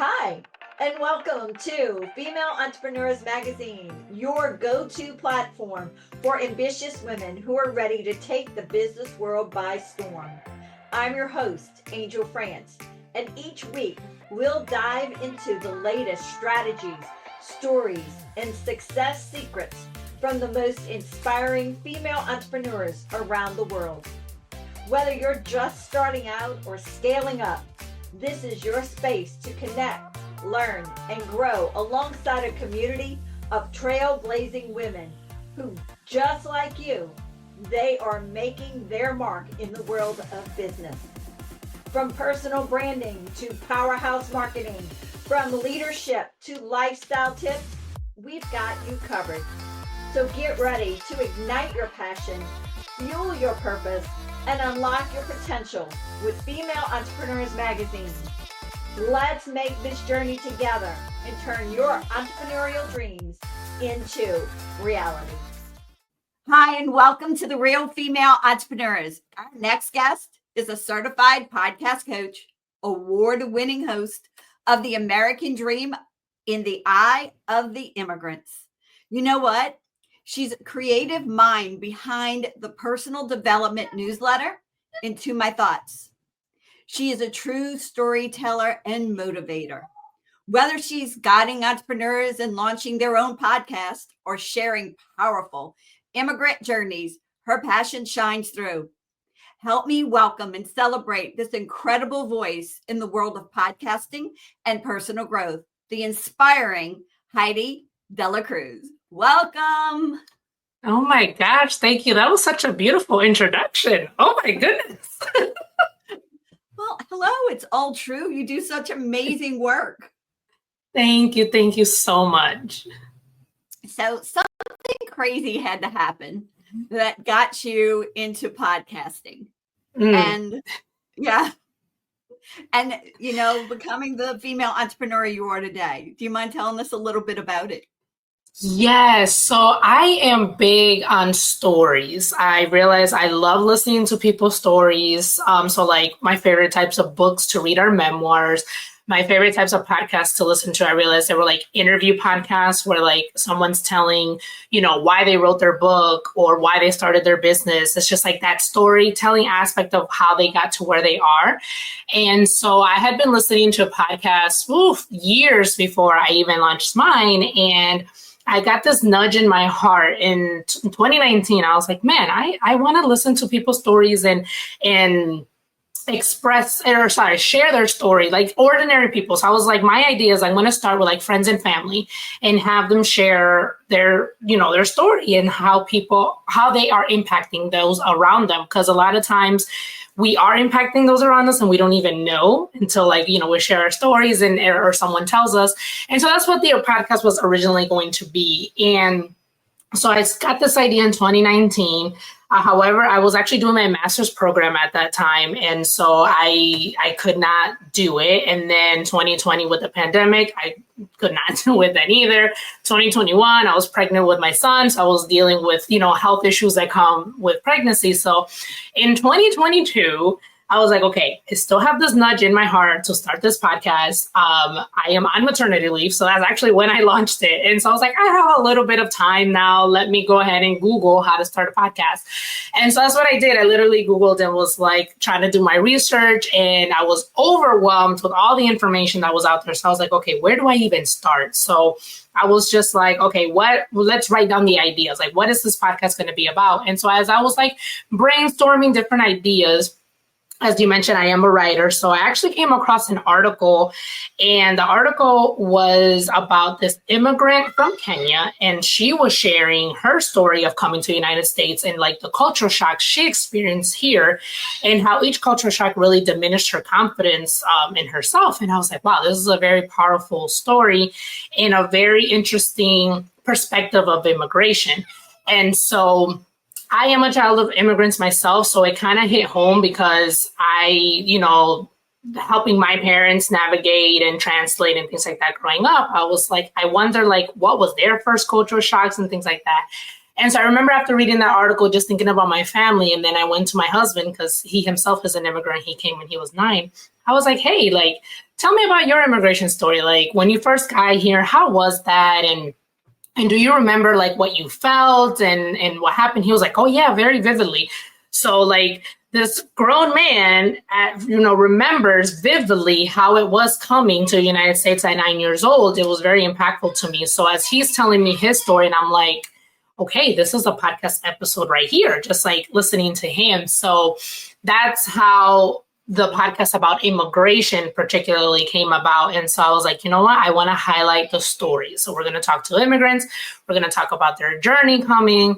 Hi, and welcome to Female Entrepreneurs Magazine, your go-to platform for ambitious women who are ready to take the business world by storm. I'm your host, Angel France, and each week we'll dive into the latest strategies, stories, and success secrets from the most inspiring female entrepreneurs around the world. Whether you're just starting out or scaling up, this is your space to connect, learn, and grow alongside a community of trailblazing women who, just like you, they are making their mark in the world of business. From personal branding to powerhouse marketing, from leadership to lifestyle tips, we've got you covered. So get ready to ignite your passion, fuel your purpose, and unlock your potential with Female Entrepreneurs Magazine. Let's make this journey together and turn your entrepreneurial dreams into reality. Hi, and welcome to the Real Female Entrepreneurs. Our next guest is a certified podcast coach, award-winning host of the American Dream in the Eye of the Immigrants. You know what? She's a creative mind behind the personal development newsletter, Into My Thoughts. She is a true storyteller and motivator. Whether she's guiding entrepreneurs and launching their own podcast or sharing powerful immigrant journeys, her passion shines through. Help me welcome and celebrate this incredible voice in the world of podcasting and personal growth, the inspiring Heidy Cruz. Welcome. Oh my gosh, thank you. That was such a beautiful introduction. Oh my goodness. Well, hello, it's all true. You do such amazing work. Thank you so much. So something crazy had to happen that got you into podcasting. And becoming the female entrepreneur you are today. Do you mind telling us a little bit about it? Yes, so I am big on stories. I realize I love listening to people's stories. So like my favorite types of books to read are memoirs. My favorite types of podcasts to listen to, I realized they were like interview podcasts where like someone's telling, why they wrote their book or why they started their business. It's just like that storytelling aspect of how they got to where they are. And so I had been listening to podcasts years before I even launched mine. And I got this nudge in my heart in 2019. I was like, man, I want to listen to people's stories and share their story, like ordinary people. So I was like, my idea is I'm going to start with like friends and family and have them share their story and how they are impacting those around them. Because a lot of times we are impacting those around us and we don't even know until we share our stories or someone tells us. And so that's what the podcast was originally going to be. And so I got this idea in 2019. However, I was actually doing my master's program at that time. And so I could not do it. And then 2020 with the pandemic, I could not do it then either. 2021, I was pregnant with my son. So I was dealing with, health issues that come with pregnancy. So in 2022, I was like, okay, I still have this nudge in my heart to start this podcast. I am on maternity leave. So that's actually when I launched it. And so I was like, I have a little bit of time now. Let me go ahead and Google how to start a podcast. And so that's what I did. I literally Googled and was like trying to do my research. And I was overwhelmed with all the information that was out there. So I was like, okay, where do I even start? So I was just like, okay, let's write down the ideas. Like, what is this podcast going to be about? And so as I was like brainstorming different ideas, as you mentioned, I am a writer. So I actually came across an article, and the article was about this immigrant from Kenya. And she was sharing her story of coming to the United States and like the culture shock she experienced here and how each culture shock really diminished her confidence in herself. And I was like, wow, this is a very powerful story and a very interesting perspective of immigration. And so I am a child of immigrants myself, so it kind of hit home because helping my parents navigate and translate and things like that growing up, I was like, I wonder like what was their first cultural shocks and things like that. And so I remember after reading that article, just thinking about my family. And then I went to my husband because he himself is an immigrant. He came when he was 9. I was like, hey, like, tell me about your immigration story. Like when you first got here, how was that? And do you remember like what you felt and what happened? He was like, oh yeah, very vividly. So like this grown man, remembers vividly how it was coming to the United States at 9 years old. It was very impactful to me. So as he's telling me his story, and I'm like, okay, this is a podcast episode right here, just like listening to him. So that's how the podcast about immigration particularly came about. And so I was like, you know what? I want to highlight the stories. So we're going to talk to immigrants. We're going to talk about their journey coming.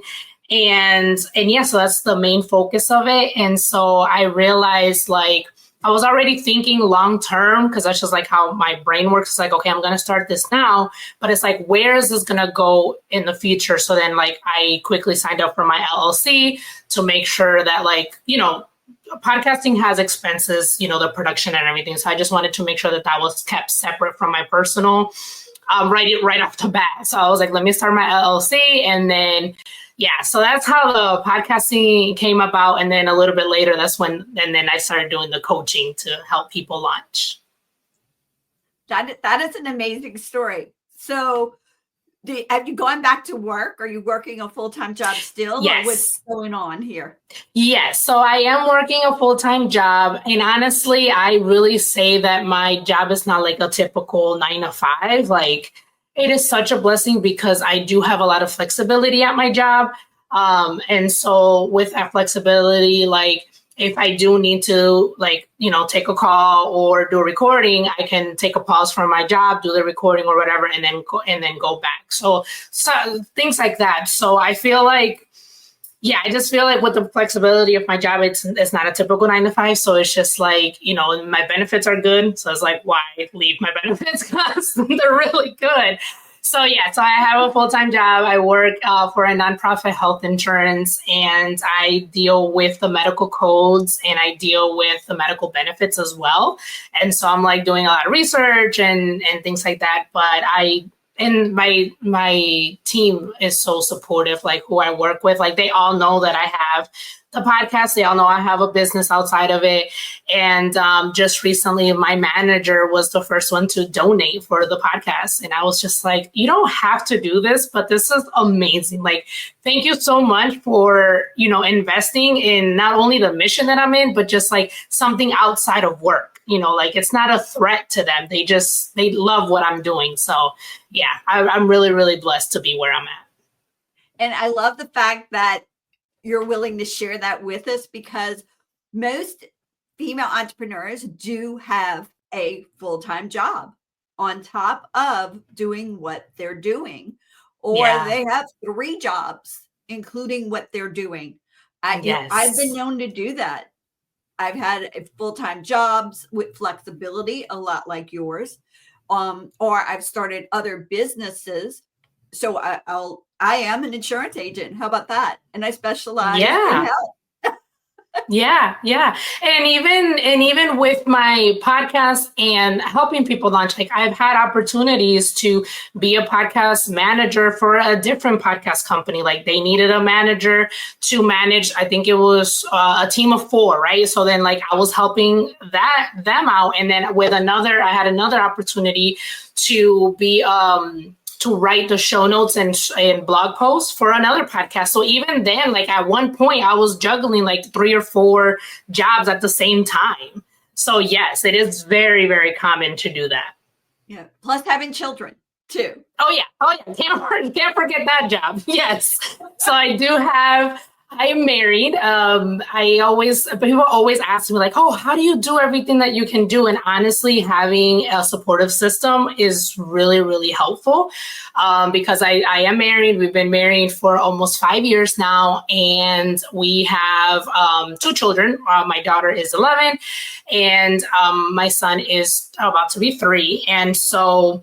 And yeah, so that's the main focus of it. And so I realized like I was already thinking long term because that's just like how my brain works. It's like, okay, I'm going to start this now, but it's like, where is this going to go in the future? So then like I quickly signed up for my LLC to make sure that like, podcasting has expenses, the production and everything. So I just wanted to make sure that that was kept separate from my personal right off the bat. So I was like, let me start my LLC. And then yeah, so that's how the podcasting came about. And then a little bit later, and then I started doing the coaching to help people launch. That is an amazing story. So have you gone back to work? Are you working a full-time job still? Yes. Or what's going on here? Yes. So I am working a full-time job. And honestly, I really say that my job is not like a typical 9 to 5. Like, it is such a blessing because I do have a lot of flexibility at my job. And so with that flexibility, like if I do need to take a call or do a recording, I can take a pause from my job, do the recording or whatever, and then go back. So things like that. So I feel like, I just feel like with the flexibility of my job, it's not a typical 9 to 5. So it's just like, my benefits are good. So it's like, why leave my benefits? Because they're really good. So so I have a full-time job. I work for a nonprofit health insurance, and I deal with the medical codes and I deal with the medical benefits as well. And so I'm like doing a lot of research and things like that. But my team is so supportive, like who I work with, like they all know that I have the podcast. They all know I have a business outside of it. And just recently, my manager was the first one to donate for the podcast. And I was just like, you don't have to do this, but this is amazing. Like, thank you so much for, investing in not only the mission that I'm in, but just like something outside of work. Like it's not a threat to them. They love what I'm doing. So yeah, I'm really, really blessed to be where I'm at. And I love the fact that you're willing to share that with us, because most female entrepreneurs do have a full-time job on top of doing what they're doing, or they have 3 jobs, including what they're doing. I've been known to do that. I've had full-time jobs with flexibility, a lot like yours, or I've started other businesses. So I am an insurance agent. How about that? And I specialize in health. Yeah. And even with my podcast and helping people launch, like I've had opportunities to be a podcast manager for a different podcast company. Like they needed a manager to manage, I think it was a team of 4, right? So then like I was helping them out. And then I had another opportunity to be, to write the show notes and blog posts for another podcast. So even then, like at one point I was juggling like 3 or 4 jobs at the same time. So yes, it is very, very common to do that. Yeah. Plus having children too. Oh yeah. Can't forget that job. Yes. So I'm married. People always ask me like, oh, how do you do everything that you can do? And honestly, having a supportive system is really, really helpful because I am married. We've been married for almost 5 years now. And we have 2 children. My daughter is 11 and my son is about to be 3. And so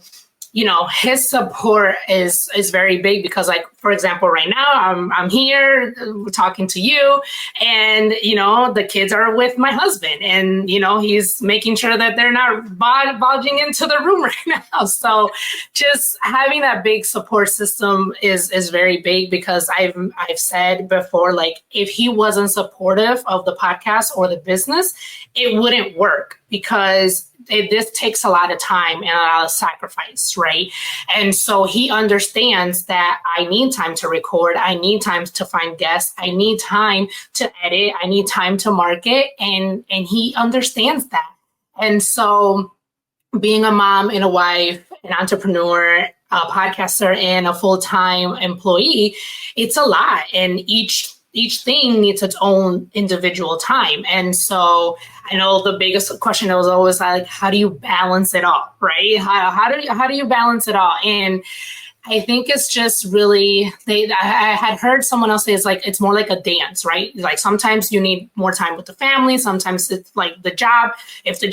his support is very big because, like, for example, right now I'm here talking to you, and the kids are with my husband, and he's making sure that they're not barging into the room right now. So just having that big support system is very big, because I've said before, like, if he wasn't supportive of the podcast or the business, it wouldn't work, because this takes a lot of time and a lot of sacrifice, right? And so he understands that I need time to record, I need time to find guests, I need time to edit, I need time to market, and he understands that. And so being a mom and a wife, an entrepreneur, a podcaster, and a full-time employee, it's a lot, and each thing needs its own individual time. And so I know the biggest question was always like, how do you balance it all, right? How do you balance it all? And I think it's just really, I had heard someone else say it's more like a dance, right? Like sometimes you need more time with the family. Sometimes it's like the job. If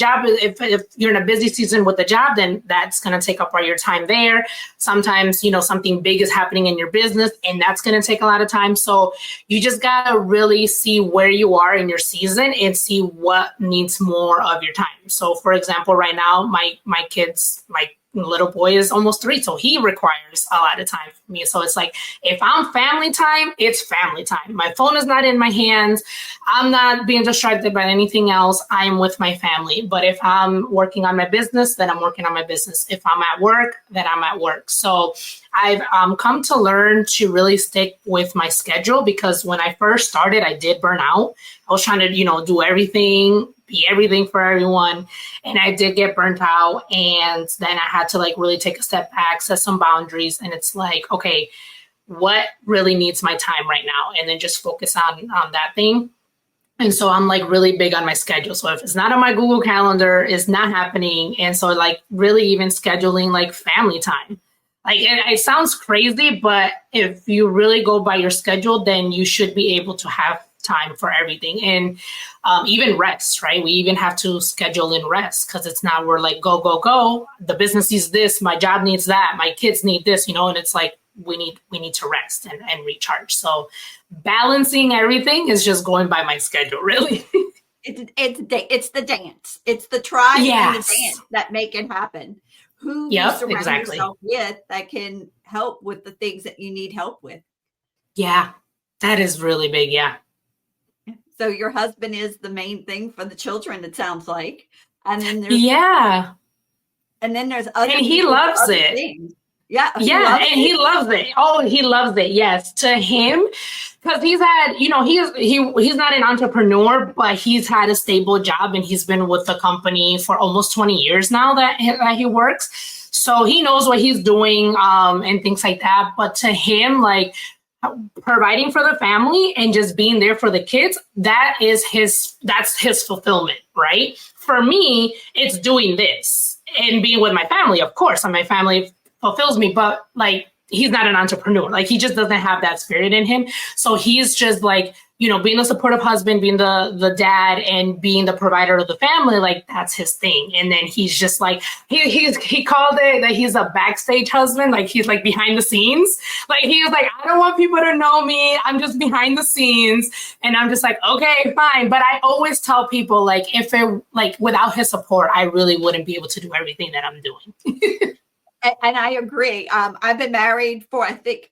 you're in a busy season with the job, then that's going to take up all your time there. Sometimes, something big is happening in your business, and that's going to take a lot of time. So you just got to really see where you are in your season and see what needs more of your time. So for example, right now, my kids, my little boy is almost 3, so he requires a lot of time from me. So it's like, if I'm family time, it's family time. My phone is not in my hands. I'm not being distracted by anything else. I'm with my family. But if I'm working on my business, then I'm working on my business. If I'm at work, then I'm at work. So I've come to learn to really stick with my schedule, because when I first started, I did burn out. I was trying to, do everything, be everything for everyone. And I did get burnt out. And then I had to really take a step back, set some boundaries. And it's like, okay, what really needs my time right now? And then just focus on that thing. And so I'm really big on my schedule. So if it's not on my Google Calendar, it's not happening. And so really even scheduling family time. It sounds crazy, but if you really go by your schedule, then you should be able to have time for everything. And even rest, right? We even have to schedule in rest, because it's not, we're go, go, go. The business needs this, my job needs that, my kids need this, and it's we need to rest and recharge. So balancing everything is just going by my schedule, really. It's the dance. It's the try and Yes. the dance that make it happen. Who you surround yourself with that can help with the things that you need help with. Yeah, that is really big. Yeah. So your husband is the main thing for the children, it sounds like. And then there's other, and he loves it. Things. Yeah. He loves it. Oh, he loves it. Yes. To him, because he's had, he's not an entrepreneur, but he's had a stable job, and he's been with the company for almost 20 years now that he works. So he knows what he's doing, and things like that. But to him, providing for the family and just being there for the kids, that's his fulfillment, right? For me, it's doing this and being with my family, of course, and my family fulfills me, but he's not an entrepreneur. He just doesn't have that spirit in him. So he's just being a supportive husband, being the dad, and being the provider of the family, that's his thing. And then he's just he called it that he's a backstage husband. He's behind the scenes. He was I don't want people to know me. I'm just behind the scenes. And I'm just okay, fine. But I always tell people if it without his support, I really wouldn't be able to do everything that I'm doing. And I agree. I've been married for, I think,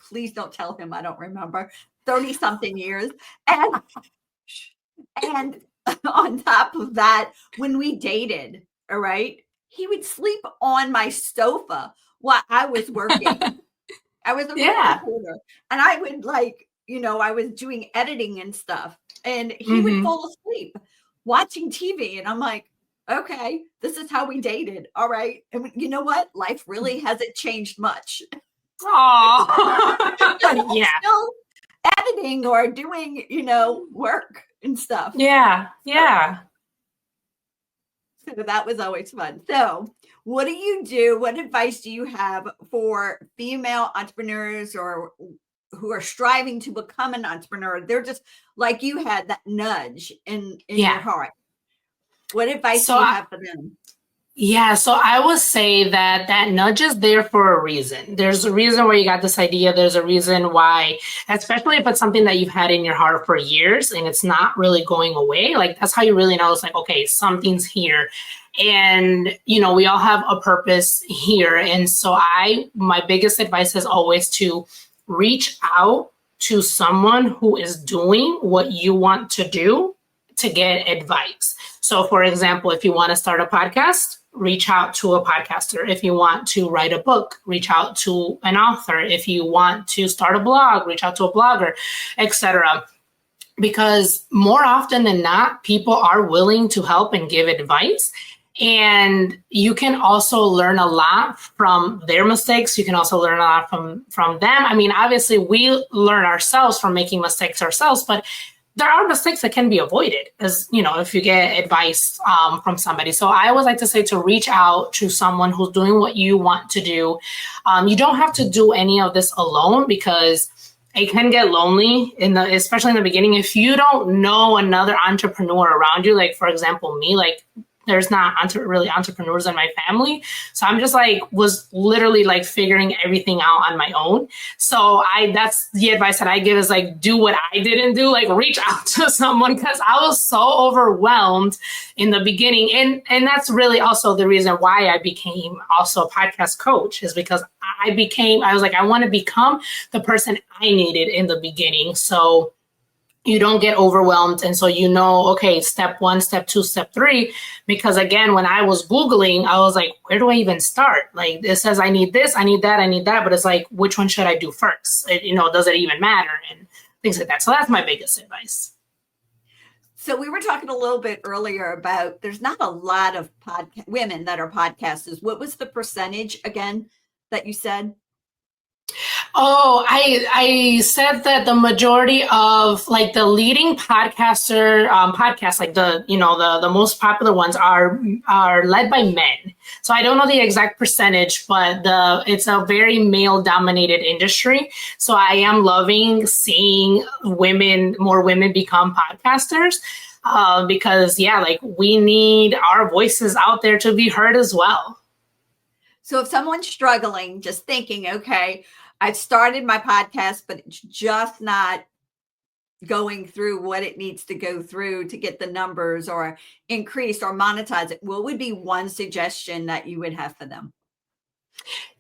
please don't tell him, I don't remember, 30 something years. And on top of that, when we dated, all right, he would sleep on my sofa while I was working. I was a reporter, and I would I was doing editing and stuff, and he would fall asleep watching TV. And I'm like, okay, this is how we dated. All right. And you know what? Life really hasn't changed much. Aww. Yeah. Still editing or doing, work and stuff. Yeah. Yeah. So that was always fun. So what do you do? What advice do you have for female entrepreneurs or who are striving to become an entrepreneur? They're just like you had that nudge in your heart. What advice do you have for them? Yeah, so I would say that that nudge is there for a reason. There's a reason why you got this idea. There's a reason why, especially if it's something that you've had in your heart for years and it's not really going away. Like that's how you really know it's like, okay, something's here. And, we all have a purpose here. And so my biggest advice is always to reach out to someone who is doing what you want to do to get advice. So for example, if you want to start a podcast, reach out to a podcaster. If you want to write a book, reach out to an author. If you want to start a blog, reach out to a blogger, etc. Because more often than not, people are willing to help and give advice. And you can also learn a lot from their mistakes. You can also learn a lot from them. I mean, obviously, we learn ourselves from making mistakes ourselves, but there are mistakes that can be avoided if you get advice from somebody. So I always like to say to reach out to someone who's doing what you want to do. You don't have to do any of this alone because it can get lonely especially in the beginning. If you don't know another entrepreneur around you, like for example, me, like there's not really entrepreneurs in my family. So I'm just was literally figuring everything out on my own. So that's the advice that I give is do what I didn't do, reach out to someone because I was so overwhelmed in the beginning. And that's really also the reason why I became also a podcast coach is because I was I want to become the person I needed in the beginning. So you don't get overwhelmed. And so, okay, step 1, step 2, step 3, because again, when I was Googling, I was like, where do I even start? It says, I need this, I need that, I need that. But it's which one should I do first? Does it even matter? And things like that. So that's my biggest advice. So we were talking a little bit earlier about there's not a lot of women that are podcasters. What was the percentage again that you said? Oh, I said that the majority of the leading podcasts, the most popular ones are led by men. So I don't know the exact percentage, but it's a very male dominated industry. So I am loving seeing more women become podcasters. Because we need our voices out there to be heard as well. So if someone's struggling, just thinking, okay, I've started my podcast, but it's just not going through what it needs to go through to get the numbers or increase or monetize it, what would be one suggestion that you would have for them?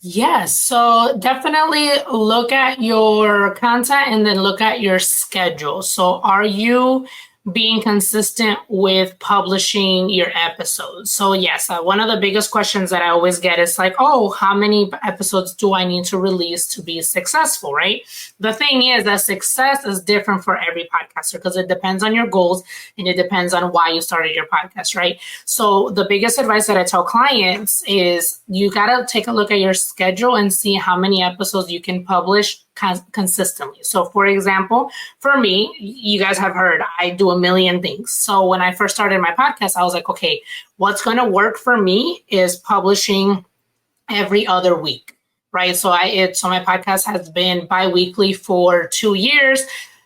Yes. So definitely look at your content and then look at your schedule. So are you being consistent with publishing your episodes? So yes, one of the biggest questions that I always get is how many episodes do I need to release to be successful, right? The thing is that success is different for every podcaster because it depends on your goals and it depends on why you started your podcast, right? So the biggest advice that I tell clients is you got to take a look at your schedule and see how many episodes you can publish consistently. So for example, for me, you guys have heard I do a million things. So when I first started my podcast, I was okay, what's going to work for me is publishing every other week, right? So my podcast has been bi-weekly for 2 years.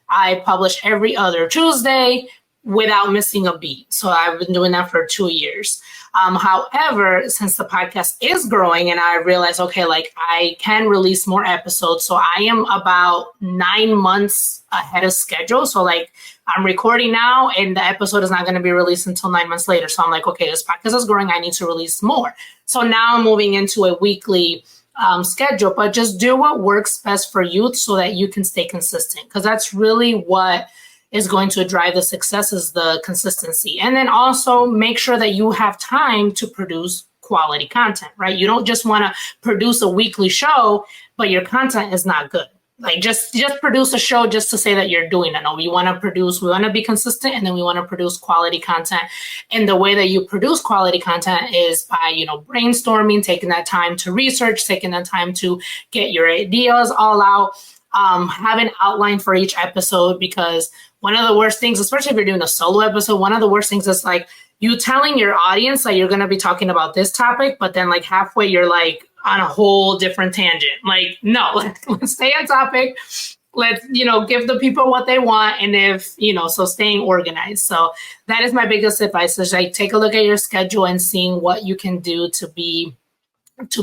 I publish every other Tuesday without missing a beat. So I've been doing that for 2 years. However, since the podcast is growing and I realized, okay, I can release more episodes. So I am about 9 months ahead of schedule. So I'm recording now and the episode is not going to be released until 9 months later. So I'm okay, this podcast is growing. I need to release more. So now I'm moving into a weekly schedule, but just do what works best for you so that you can stay consistent. Because that's really what is going to drive the success is the consistency. And then also make sure that you have time to produce quality content, right? You don't just want to produce a weekly show, but your content is not good. Just produce a show just to say that you're doing it. No, we want to be consistent, and then we want to produce quality content. And the way that you produce quality content is by, brainstorming, taking that time to research, taking that time to get your ideas all out, have an outline for each episode, because one of the worst things, especially if you're doing a solo episode, one of the worst things is you telling your audience that you're going to be talking about this topic, but then halfway you're on a whole different tangent. No, let's stay on topic. let's, give the people what they want. And if, so staying organized. So that is my biggest advice, is like take a look at your schedule and seeing what you can do to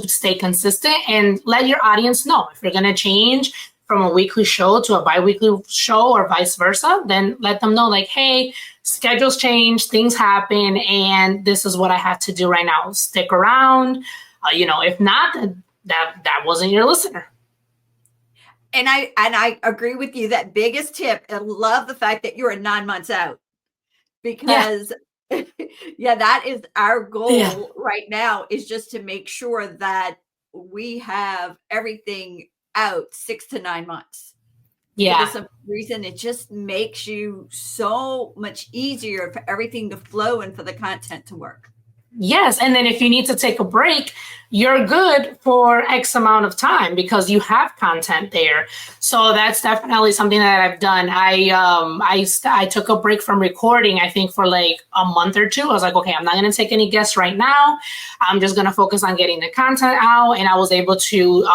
stay consistent, and let your audience know if you're going to change from a weekly show to a bi-weekly show or vice versa. Then let them know, like, hey, schedules change, things happen, and this is what I have to do right now. Stick around. If not, that wasn't your listener. And I agree with you. That biggest tip, I love the fact that you're 9 months out, because yeah, that is our goal right now, is just to make sure that we have everything out 6 to 9 months. Yeah. For some reason, it just makes you so much easier for everything to flow and for the content to work. Yes. And then if you need to take a break, you're good for X amount of time because you have content there. So that's definitely something that I've done. I took a break from recording, I think for like a month or two. I was like, okay, I'm not going to take any guests right now. I'm just going to focus on getting the content out. And I was able to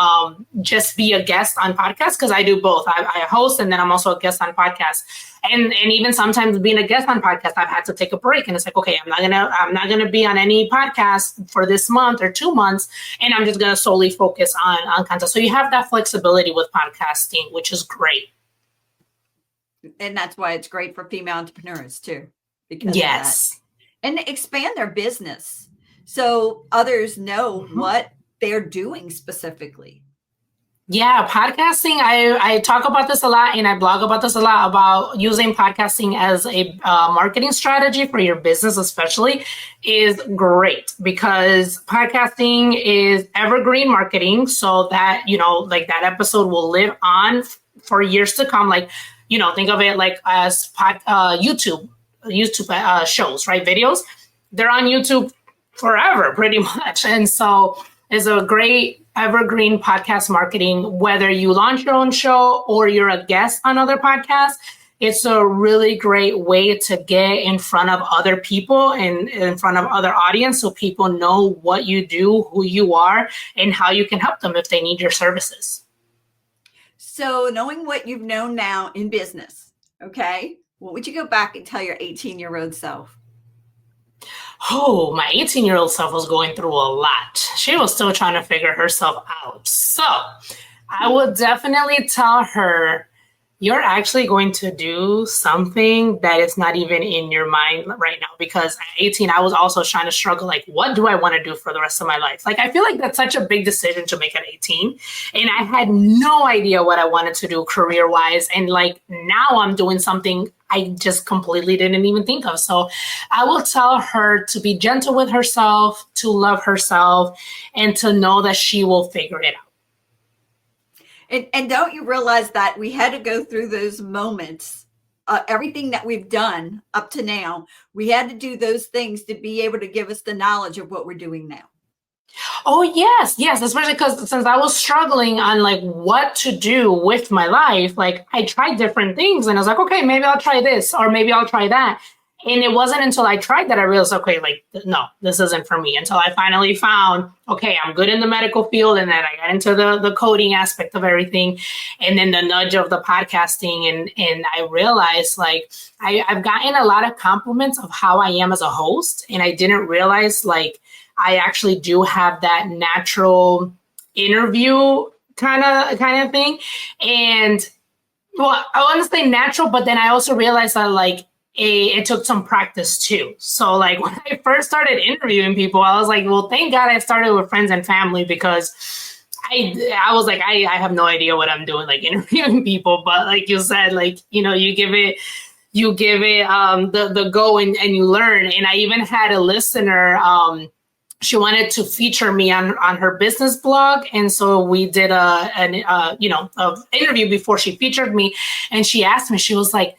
just be a guest on podcasts, because I do both. I host, and then I'm also a guest on podcasts. And even sometimes being a guest on podcast, I've had to take a break, and it's like, okay, I'm not gonna be on any podcast for this month or 2 months, and I'm just gonna solely focus on content. So you have that flexibility with podcasting, which is great. And that's why it's great for female entrepreneurs too, because yes, of that. And expand their business so others know what they're doing specifically. Yeah, podcasting, I talk about this a lot, and I blog about this a lot, about using podcasting as a marketing strategy for your business especially is great, because podcasting is evergreen marketing, so that, like that episode will live on for years to come. Like, think of it like as YouTube shows, right? Videos, they're on YouTube forever pretty much. And so it's a great evergreen podcast marketing, whether you launch your own show or you're a guest on other podcasts. It's a really great way to get in front of other people and in front of other audience, so people know what you do, who you are, and how you can help them if they need your services. So knowing what you've known now in business, okay, what would you go back and tell your 18-year-old self? Oh, my 18-year-old self was going through a lot. She was still trying to figure herself out. So I would definitely tell her, you're actually going to do something that is not even in your mind right now. Because at 18, I was also trying to struggle, like, what do I want to do for the rest of my life? Like, I feel like that's such a big decision to make at 18. And I had no idea what I wanted to do career-wise. And like, now I'm doing something I just completely didn't even think of. So I will tell her to be gentle with herself, to love herself, and to know that she will figure it out. And don't you realize that we had to go through those moments, everything that we've done up to now, we had to do those things to be able to give us the knowledge of what we're doing now. Oh, yes, especially because since I was struggling on like what to do with my life, like I tried different things and I was like, okay, maybe I'll try this or maybe I'll try that. And it wasn't until I tried that I realized, okay, like, no, this isn't for me. Until I finally found, okay, I'm good in the medical field. And then I got into the coding aspect of everything. And then the nudge of the podcasting. And I realized, like, I've gotten a lot of compliments of how I am as a host. And I didn't realize, like, I actually do have that natural interview kind of thing. And, well, I want to say natural, but then I also realized that, like, it took some practice too. So like when I first started interviewing people, I was like, well, thank God I started with friends and family, because I was like, I have no idea what I'm doing, like interviewing people. But like you said, like, you give it the go and you learn. And I even had a listener, she wanted to feature me on her business blog. And so we did an interview before she featured me. And she asked me, she was like,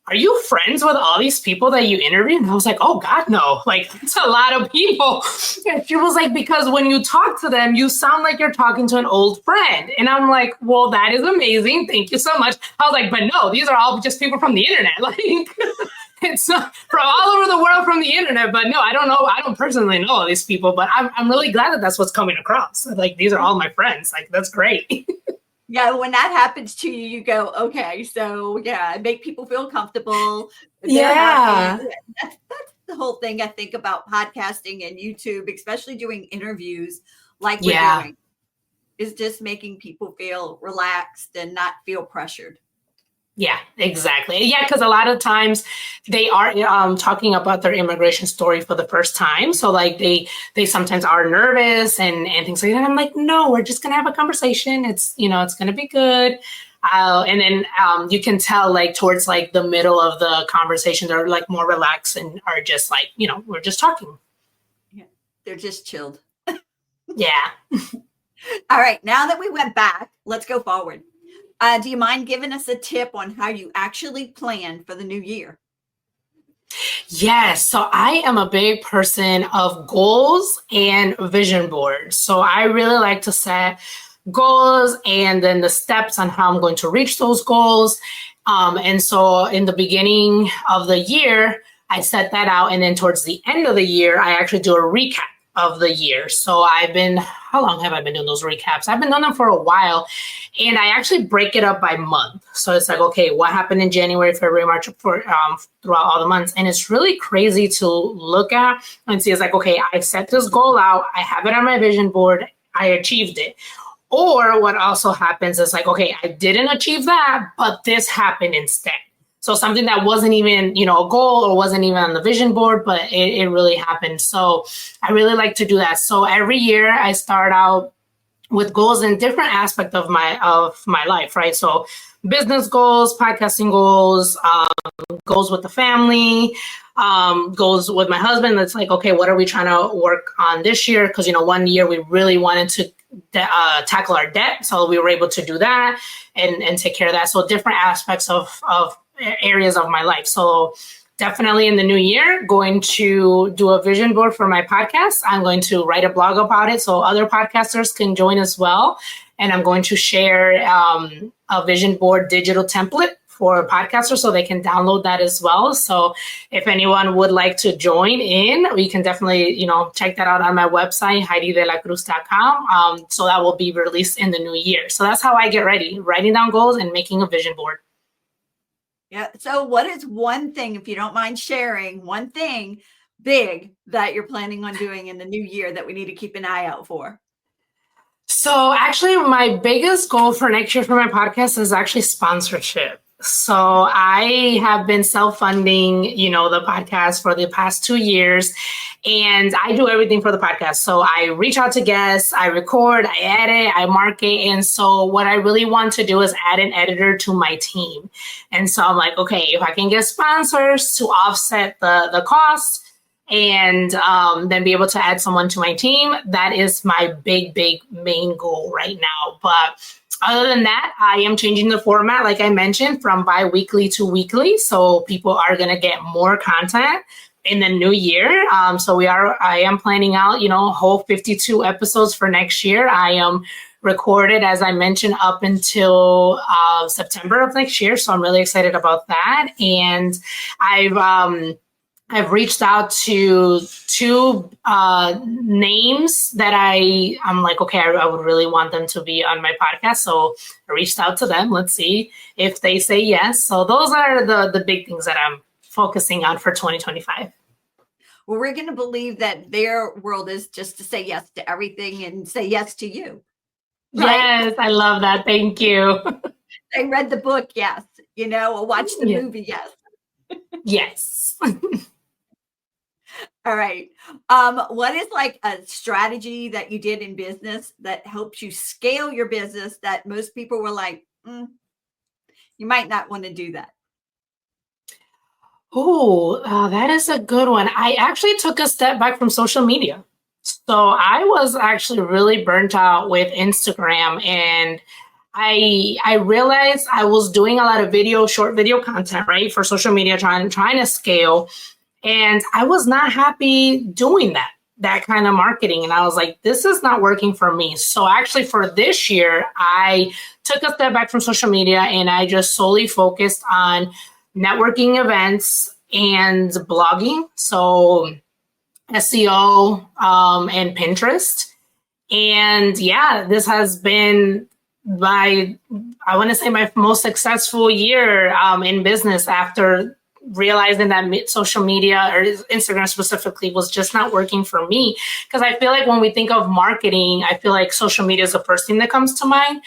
are you friends with all these people that you interview? And I was like, oh God, no, like it's a lot of people. And she was like, because when you talk to them, you sound like you're talking to an old friend. And I'm like, well, that is amazing. Thank you so much. I was like, but no, these are all just people from the internet. Like it's from all over the world from the internet. But no, I don't know. I don't personally know all these people, but I'm really glad that that's what's coming across. Like, these are all my friends. Like, that's great. Yeah, when that happens to you, you go, okay, so yeah, make people feel comfortable. They're happy. Yeah. Yeah, that's the whole thing I think about podcasting and YouTube, especially doing interviews like we're Yeah. doing, is just making people feel relaxed and not feel pressured. Yeah, exactly. Yeah, because a lot of times they are talking about their immigration story for the first time. So like they sometimes are nervous and things like that. I'm like, no, we're just gonna have a conversation. It's it's gonna be good. And then you can tell like towards like the middle of the conversation, they're like more relaxed and are just like we're just talking. Yeah, they're just chilled. Yeah. All right, now that we went back, let's go forward. Do you mind giving us a tip on how you actually plan for the new year? Yes. So I am a big person of goals and vision boards. So I really like to set goals and then the steps on how I'm going to reach those goals. And so in the beginning of the year, I set that out. And then towards the end of the year, I actually do a recap of the year. So how long have I been doing those recaps? I've been doing them for a while. And I actually break it up by month. So it's like, okay, what happened in January, February, March, throughout all the months. And it's really crazy to look at and see. It's like, okay, I set this goal out. I have it on my vision board. I achieved it. Or what also happens is like, okay, I didn't achieve that, but this happened instead. So something that wasn't even, a goal or wasn't even on the vision board, but it really happened. So I really like to do that. So every year I start out with goals in different aspects of my life, right? So business goals, podcasting goals, goals with the family, goals with my husband. That's like, okay, what are we trying to work on this year? Because, one year we really wanted to tackle our debt. So we were able to do that and take care of that. So different aspects of areas of my life. So definitely in the new year, going to do a vision board for my podcast. I'm going to write a blog about it so other podcasters can join as well. And I'm going to share a vision board digital template for podcasters so they can download that as well. So if anyone would like to join in, we can definitely, check that out on my website, HeidyDelaCruz.com. So that will be released in the new year. So that's how I get ready, writing down goals and making a vision board. Yeah. So what is one thing, if you don't mind sharing, one thing big that you're planning on doing in the new year that we need to keep an eye out for? So actually my biggest goal for next year for my podcast is actually sponsorship. So I have been self-funding, the podcast for the past 2 years, and I do everything for the podcast. So I reach out to guests, I record, I edit, I market. And so what I really want to do is add an editor to my team. And so I'm like, okay, if I can get sponsors to offset the costs, and then be able to add someone to my team, that is my big main goal right now. But other than that, I am changing the format, like I mentioned, from bi-weekly to weekly. So people are going to get more content in the new year. I am planning out, whole 52 episodes for next year. I am recorded, as I mentioned, up until September of next year. So I'm really excited about that. And I've reached out to 2 names that I'm like, okay, I would really want them to be on my podcast. So I reached out to them. Let's see if they say yes. So those are the big things that I'm focusing on for 2025. Well, we're going to believe that their world is just to say yes to everything and say yes to you. Right? Yes, I love that. Thank you. They read the book, yes. Or watch the movie, yes. Yes. All right. What is like a strategy that you did in business that helps you scale your business that most people were like, you might not want to do that? Oh, that is a good one. I actually took a step back from social media. So I was actually really burnt out with Instagram, and I realized I was doing a lot of short video content, right, for social media, trying to scale. And I was not happy doing that kind of marketing. And I was like, this is not working for me. So actually for this year, I took a step back from social media and I just solely focused on networking events and blogging. So SEO and Pinterest. And yeah, this has been I want to say my most successful year in business after realizing that social media or Instagram specifically was just not working for me. Because I feel like when we think of marketing, I feel like social media is the first thing that comes to mind.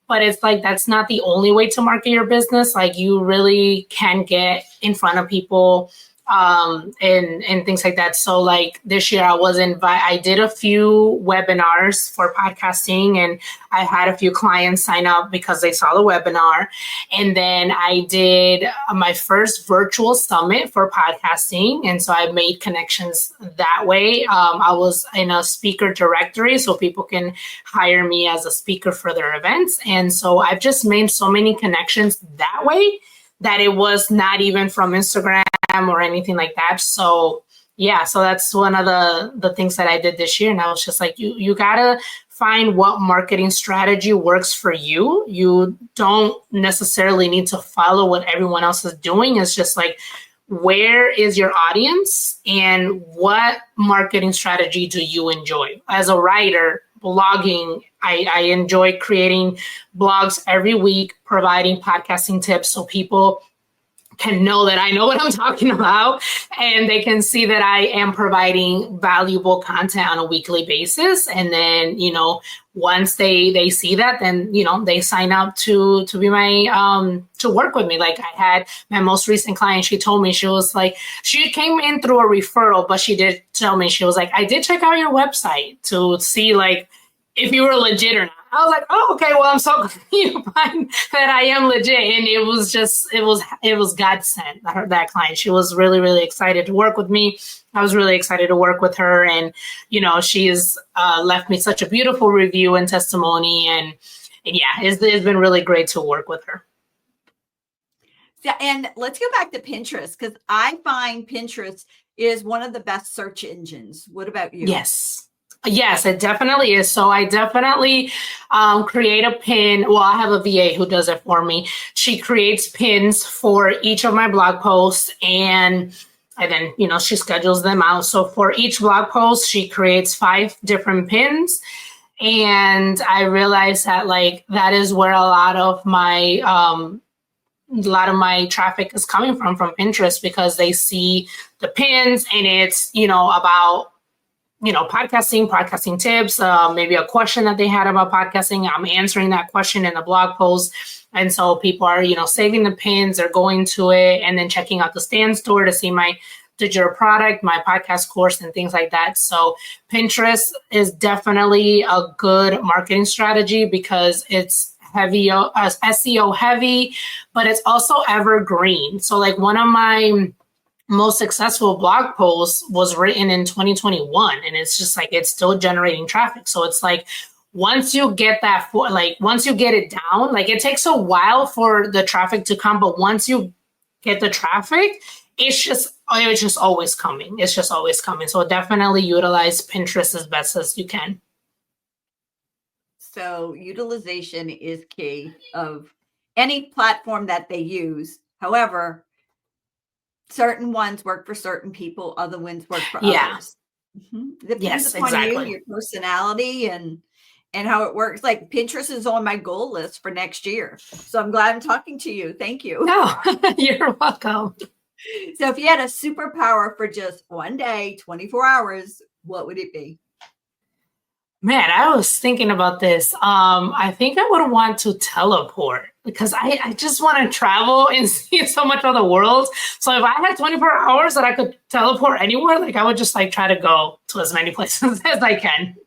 But it's like that's not the only way to market your business. Like you really can get in front of people and things like that. So like this year I did a few webinars for podcasting, and I had a few clients sign up because they saw the webinar. And then I did my first virtual summit for podcasting. And so I made connections that way. I was in a speaker directory so people can hire me as a speaker for their events. And so I've just made so many connections that way that it was not even from Instagram or anything like that. So yeah, so that's one of the things that I did this year. And I was just like, you gotta find what marketing strategy works for you. You don't necessarily need to follow what everyone else is doing. It's just like, where is your audience and what marketing strategy do you enjoy? As a writer, blogging, I enjoy creating blogs every week, providing podcasting tips so people can know that I know what I'm talking about, and they can see that I am providing valuable content on a weekly basis. And then, once they see that, then, they sign up to be my, to work with me. Like I had my most recent client, she told me, she was like, she came in through a referral, but she did tell me, she was like, I did check out your website to see like if you were legit or not. I was like, oh, okay, well, I'm so glad you find that I am legit. And it was God sent, that client. She was really, really excited to work with me. I was really excited to work with her. And, she's left me such a beautiful review and testimony. And yeah, it's been really great to work with her. Yeah, and let's go back to Pinterest, because I find Pinterest is one of the best search engines. What about you? Yes, it definitely is. So I definitely create a pin. Well, I have a VA who does it for me. She creates pins for each of my blog posts, and then, she schedules them out. So for each blog post, she creates 5 different pins. And I realized that like that is where a lot of my traffic is coming from Pinterest, because they see the pins and it's, about podcasting tips, maybe a question that they had about podcasting. I'm answering that question in the blog post. And so people are, saving the pins, they're going to it and then checking out the Stan store to see my digital product, my podcast course, and things like that. So Pinterest is definitely a good marketing strategy because it's heavy, SEO heavy, but it's also evergreen. So like one of my most successful blog posts was written in 2021, and it's just like it's still generating traffic. So it's like once you get once you get it down, like it takes a while for the traffic to come, but once you get the traffic, it's just always coming. It's just always coming. So definitely utilize Pinterest as best as you can. So utilization is key of any platform that they use. However, certain ones work for certain people, other ones work for others. Mm-hmm. Depends upon you, your personality, and how it works. Like Pinterest is on my goal list for next year. So I'm glad I'm talking to you. Thank you. No, you're welcome. So if you had a superpower for just one day, 24 hours, what would it be? Man, I was thinking about this. I think I would want to teleport because I just want to travel and see so much of the world. So if I had 24 hours that I could teleport anywhere, like I would just like try to go to as many places as I can.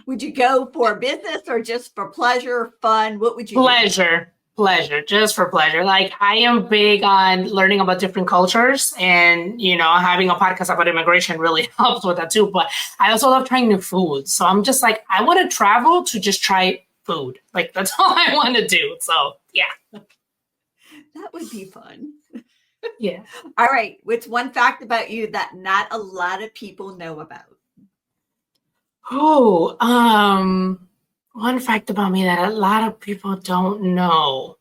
Would you go for business or just for pleasure, fun? What would you do? Pleasure, just for pleasure. Like I am big on learning about different cultures, and having a podcast about immigration really helps with that too. But I also love trying new foods. So I'm just like, I want to travel to just try food. Like that's all I want to do. So yeah. That would be fun. Yeah. All right. What's one fact about you that not a lot of people know about? One fact about me that a lot of people don't know.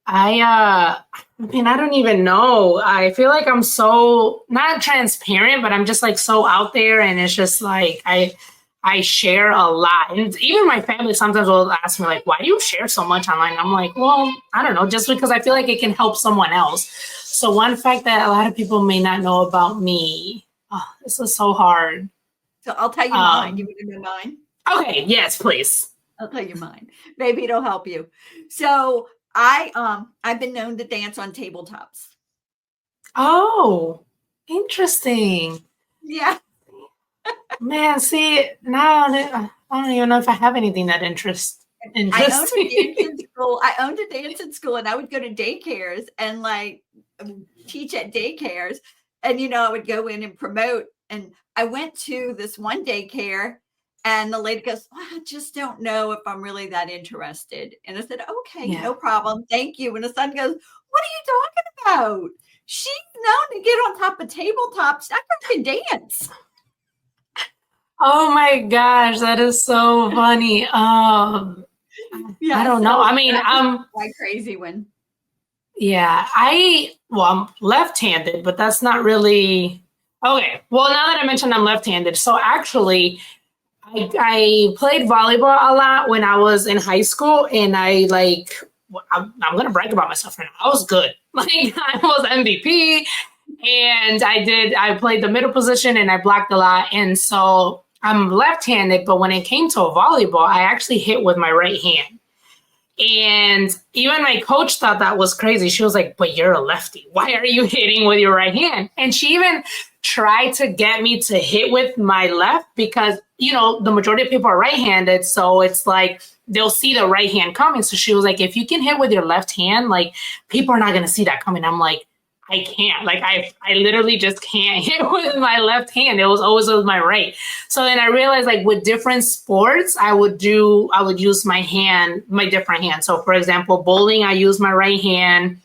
I don't even know. I feel like I'm so not transparent, but I'm just like so out there, and it's just like I I share a lot. And even my family sometimes will ask me, like, why do you share so much online? I'm like, well, I don't know, just because I feel like it can help someone else. So one fact that a lot of people may not know about me, oh, this is so hard. So I'll tell you mine. You want to know mine? Okay, yes, please. I'll tell you mine. Maybe it'll help you. So I've been known to dance on tabletops. Oh, interesting. Yeah. Man, see, now I don't even know if I have anything that interesting. I owned a dance in school. I owned a dance in school, and I would go to daycares and like teach at daycares. And I would go in and promote. And I went to this one daycare, and the lady goes, "Oh, I just don't know if I'm really that interested." And I said, "Okay, no problem. Thank you." And the son goes, "What are you talking about? She's known to get on top of tabletops. I can dance." Oh my gosh, that is so funny. I don't know. I mean, I'm my crazy one. Yeah, I'm left-handed, but that's not really okay. Well, now that I mentioned I'm left-handed, so actually, I played volleyball a lot when I was in high school, and I'm gonna brag about myself right now. I was good. Like I was MVP, and I played the middle position, and I blocked a lot, and so I'm left-handed. But when it came to volleyball, I actually hit with my right hand. And even my coach thought that was crazy. She was like, "But you're a lefty. Why are you hitting with your right hand?" And she even tried to get me to hit with my left because, the majority of people are right-handed. So it's like they'll see the right hand coming. So she was like, if you can hit with your left hand, like people are not going to see that coming. I'm like, I can't. Like I literally just can't hit with my left hand. It was always with my right. So then I realized like with different sports, I would use my different hand. So for example, bowling, I use my right hand.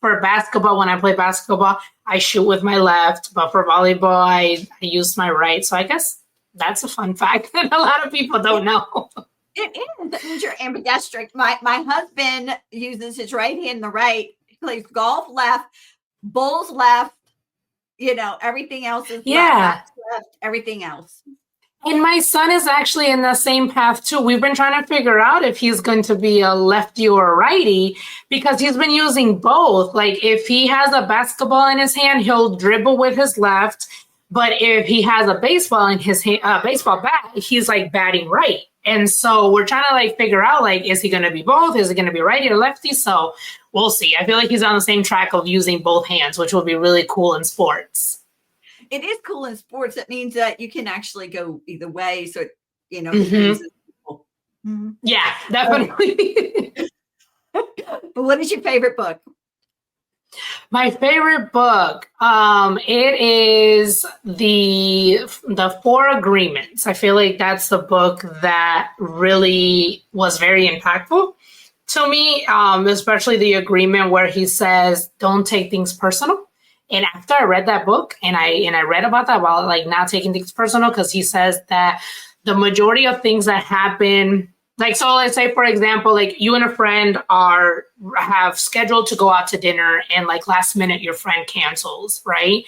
For basketball, when I play basketball, I shoot with my left. But for volleyball, I use my right. So I guess that's a fun fact that a lot of people don't know. It is. That means you're ambidextrous. My husband uses his right hand, the right. He plays golf left, bowls left. Everything else is left, everything else. And my son is actually in the same path too. We've been trying to figure out if he's going to be a lefty or a righty because he's been using both. Like if he has a basketball in his hand, he'll dribble with his left. But if he has a baseball in his hand, baseball bat, he's like batting right. And so we're trying to like figure out like, is he going to be both? Is he going to be righty or lefty? So we'll see. I feel like he's on the same track of using both hands, which will be really cool in sports. It is cool in sports. It means that you can actually go either way. So, Mm-hmm. Yeah, definitely. But what is your favorite book? My favorite book, it is the Four Agreements. I feel like that's the book that really was very impactful to me, especially the agreement where he says, "Don't take things personal." And after I read that book, and I read about that about like not taking things personal, because he says that the majority of things that happen, like, so let's say, for example, like you and a friend have scheduled to go out to dinner, and like last minute your friend cancels, right?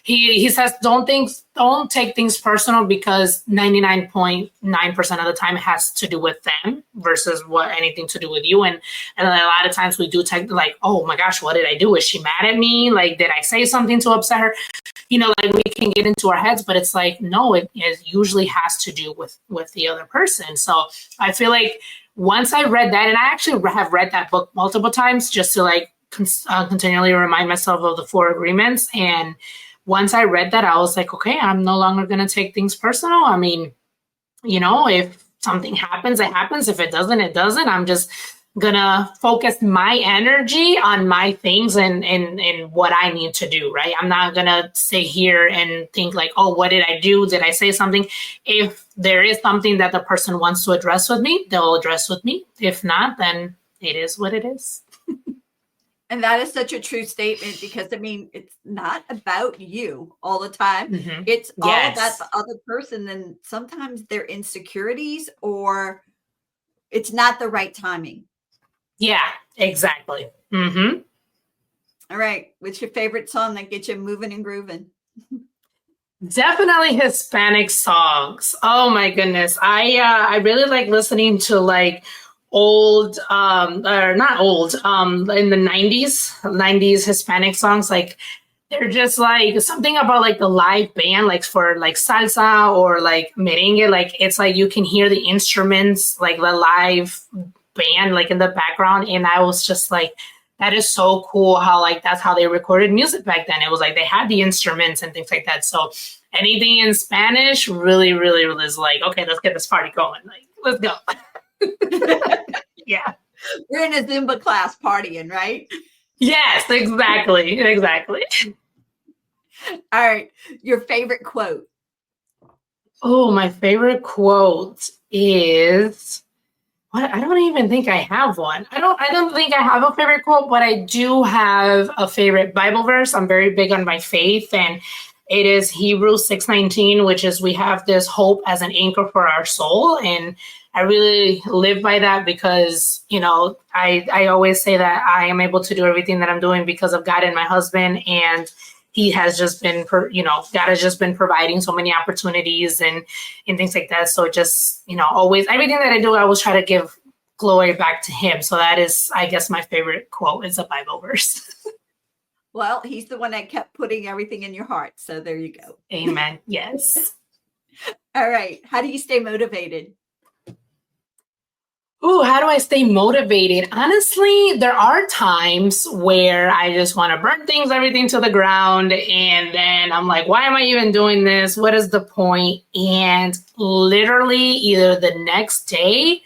He says don't take things personal, because 99.9% of the time it has to do with them versus anything to do with you. And a lot of times we do take like, oh my gosh, what did I do? Is she mad at me? Like, did I say something to upset her? Like we can get into our heads, but it's like, no, it usually has to do with the other person. So I feel like once I read that, and I actually have read that book multiple times just to like continually remind myself of the Four Agreements. And once I read that, I was like, okay, I'm no longer going to take things personal. I mean, if something happens, it happens. If it doesn't, it doesn't. I'm just going to focus my energy on my things and what I need to do, right? I'm not going to sit here and think like, oh, what did I do? Did I say something? If there is something that the person wants to address with me, they'll address with me. If not, then it is what it is. And that is such a true statement, because I mean, it's not about you all the time. Mm-hmm. It's all about the other person. And sometimes their insecurities, or it's not the right timing. Yeah, exactly. Mm-hmm. All right. What's your favorite song that gets you moving and grooving? Definitely Hispanic songs. Oh my goodness. I really like listening to like old or not old in the 90s Hispanic songs. Like they're just like something about like the live band, like for like salsa or like merengue, like it's like you can hear the instruments, like the live band like in the background. And I was just like, that is so cool how like that's how they recorded music back then. It was like they had the instruments and things like that. So anything in Spanish really is like, okay, let's get this party going. Like, let's go. Yeah. We're in a Zumba class partying, right? Yes, exactly. Exactly. All right. Your favorite quote. Oh, my favorite quote is what, I don't even think I have one. I don't think I have a favorite quote, but I do have a favorite Bible verse. I'm very big on my faith, and it is Hebrews 6:19, which is we have this hope as an anchor for our soul. And I really live by that because, you know, I always say that I am able to do everything that I'm doing because of God and my husband. And he has just been, God has just been providing so many opportunities and things like that. So just, you know, always everything that I do, I always try to give glory back to him. So that is, I guess, my favorite quote is a Bible verse. Well, he's the one that kept putting everything in your heart. So there you go. Amen. Yes. All right. How do you stay motivated? Ooh, how do I stay motivated? Honestly, there are times where I just want to burn everything to the ground. And then I'm like, why am I even doing this? What is the point? And literally, either the next day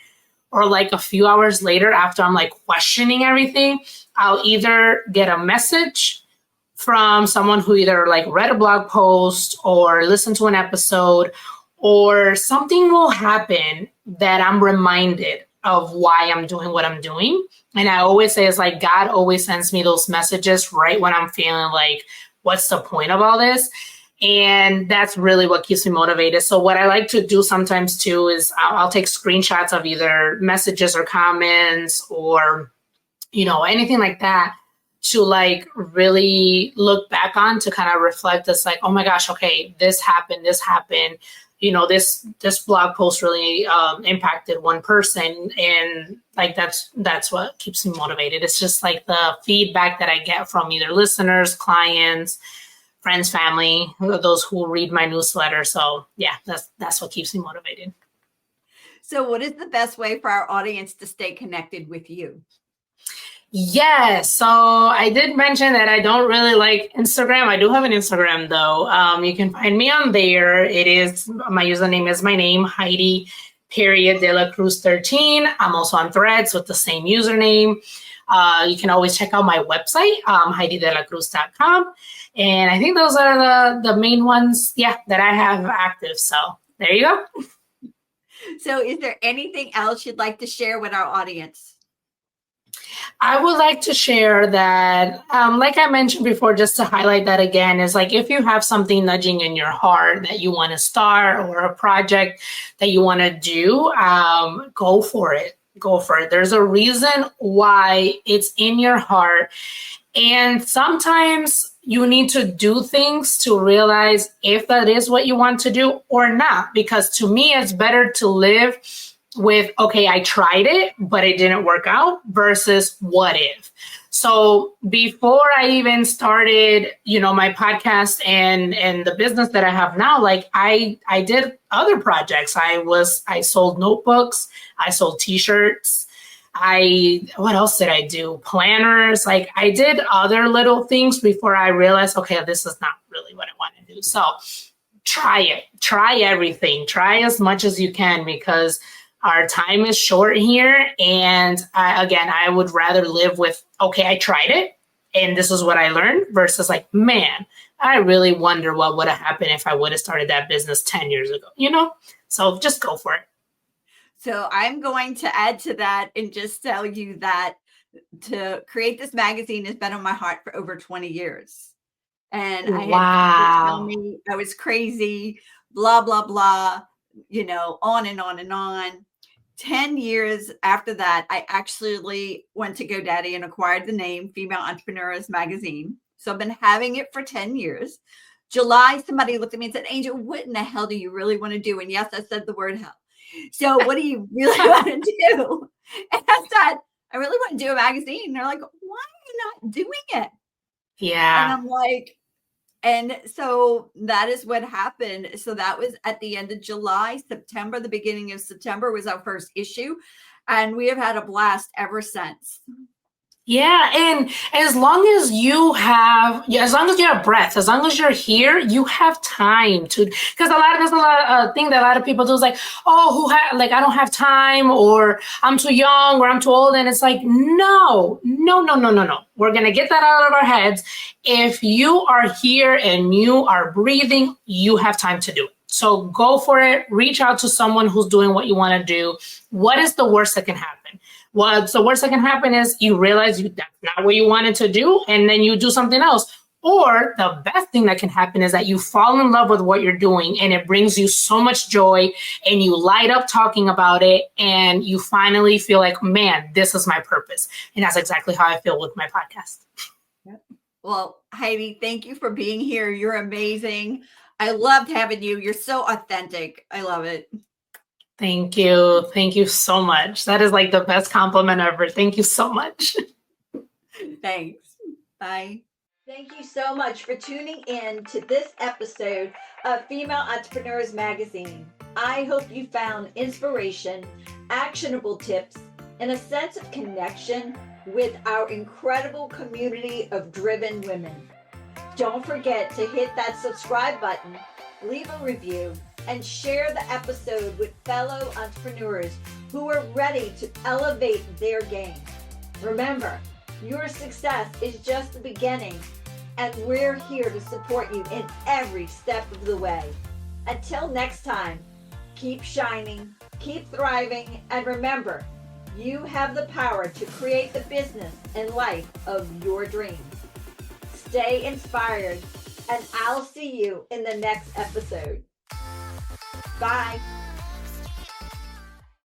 or like a few hours later, after I'm like questioning everything, I'll either get a message from someone who either like read a blog post or listened to an episode, or something will happen that I'm reminded of why I'm doing what I'm doing. And I always say it's like God always sends me those messages right when I'm feeling like, what's the point of all this? And that's really what keeps me motivated. So what I like to do sometimes too is I'll take screenshots of either messages or comments or, you know, anything like that to like really look back on, to kind of reflect. It's like, oh my gosh, okay, this happened, you know, this blog post really impacted one person. And like that's what keeps me motivated. It's just like the feedback that I get from either listeners, clients, friends, family, those who read my newsletter. So yeah, that's what keeps me motivated. So what is the best way for our audience to stay connected with you? Yes. So I did mention that I don't really like Instagram. I do have an Instagram though. You can find me on there. It is, my username is my name, Heidy de la Cruz 13. I'm also on Threads with the same username. You can always check out my website, HeidyDelaCruz.com. And I think those are the main ones, yeah, that I have active. So there you go. So is there anything else you'd like to share with our audience? I would like to share that, like I mentioned before, just to highlight that again, is like if you have something nudging in your heart that you want to start or a project that you want to do, go for it. Go for it. There's a reason why it's in your heart. And sometimes you need to do things to realize if that is what you want to do or not. Because to me, it's better to live with, okay, I tried it, but it didn't work out, versus what if. So before I even started, you know, my podcast and the business that I have now, like I did other projects. I sold notebooks, I sold t-shirts. What else did I do? Planners. Like I did other little things before I realized, okay, this is not really what I want to do. So try it, try everything, try as much as you can, because our time is short here. And I would rather live with, okay, I tried it and this is what I learned, versus like, man, I really wonder what would have happened if I would have started that business 10 years ago, you know? So just go for it. So I'm going to add to that and just tell you that to create this magazine has been on my heart for over 20 years. And I had people tell me I was crazy, blah, blah, blah, you know, on and on and on. 10 years after that, I actually went to GoDaddy and acquired the name Female Entrepreneurs Magazine. So I've been having it for 10 years. July, somebody looked at me and said, Angel, what in the hell do you really want to do? And yes, I said the word hell. So what do you really want to do? And I said, I really want to do a magazine. And they're like, why are you not doing it? Yeah. And I'm like, and so that is what happened. So that was at the end of July. September, the beginning of September was our first issue. And we have had a blast ever since. Yeah, and as long as you have, as long as you have breath, as long as you're here, you have time to. Because there's a lot of thing that a lot of people do is like, oh, I don't have time, or I'm too young, or I'm too old, and it's like, no. We're gonna get that out of our heads. If you are here and you are breathing, you have time to do it. So go for it. Reach out to someone who's doing what you want to do. What is the worst that can happen? What's the worst that can happen is you realize that's not what you wanted to do, and then you do something else. Or the best thing that can happen is that you fall in love with what you're doing, and it brings you so much joy, and you light up talking about it, and you finally feel like, man, this is my purpose. And that's exactly how I feel with my podcast. Yep. Well, Heidi, thank you for being here. You're amazing. I loved having you. You're so authentic. I love it. Thank you. Thank you so much. That is like the best compliment ever. Thank you so much. Thanks. Bye. Thank you so much for tuning in to this episode of Female Entrepreneurs Magazine. I hope you found inspiration, actionable tips, and a sense of connection with our incredible community of driven women. Don't forget to hit that subscribe button, leave a review, and share the episode with fellow entrepreneurs who are ready to elevate their game. Remember, your success is just the beginning, and we're here to support you in every step of the way. Until next time, keep shining, keep thriving, and remember, you have the power to create the business and life of your dreams. Stay inspired, and I'll see you in the next episode. Bye.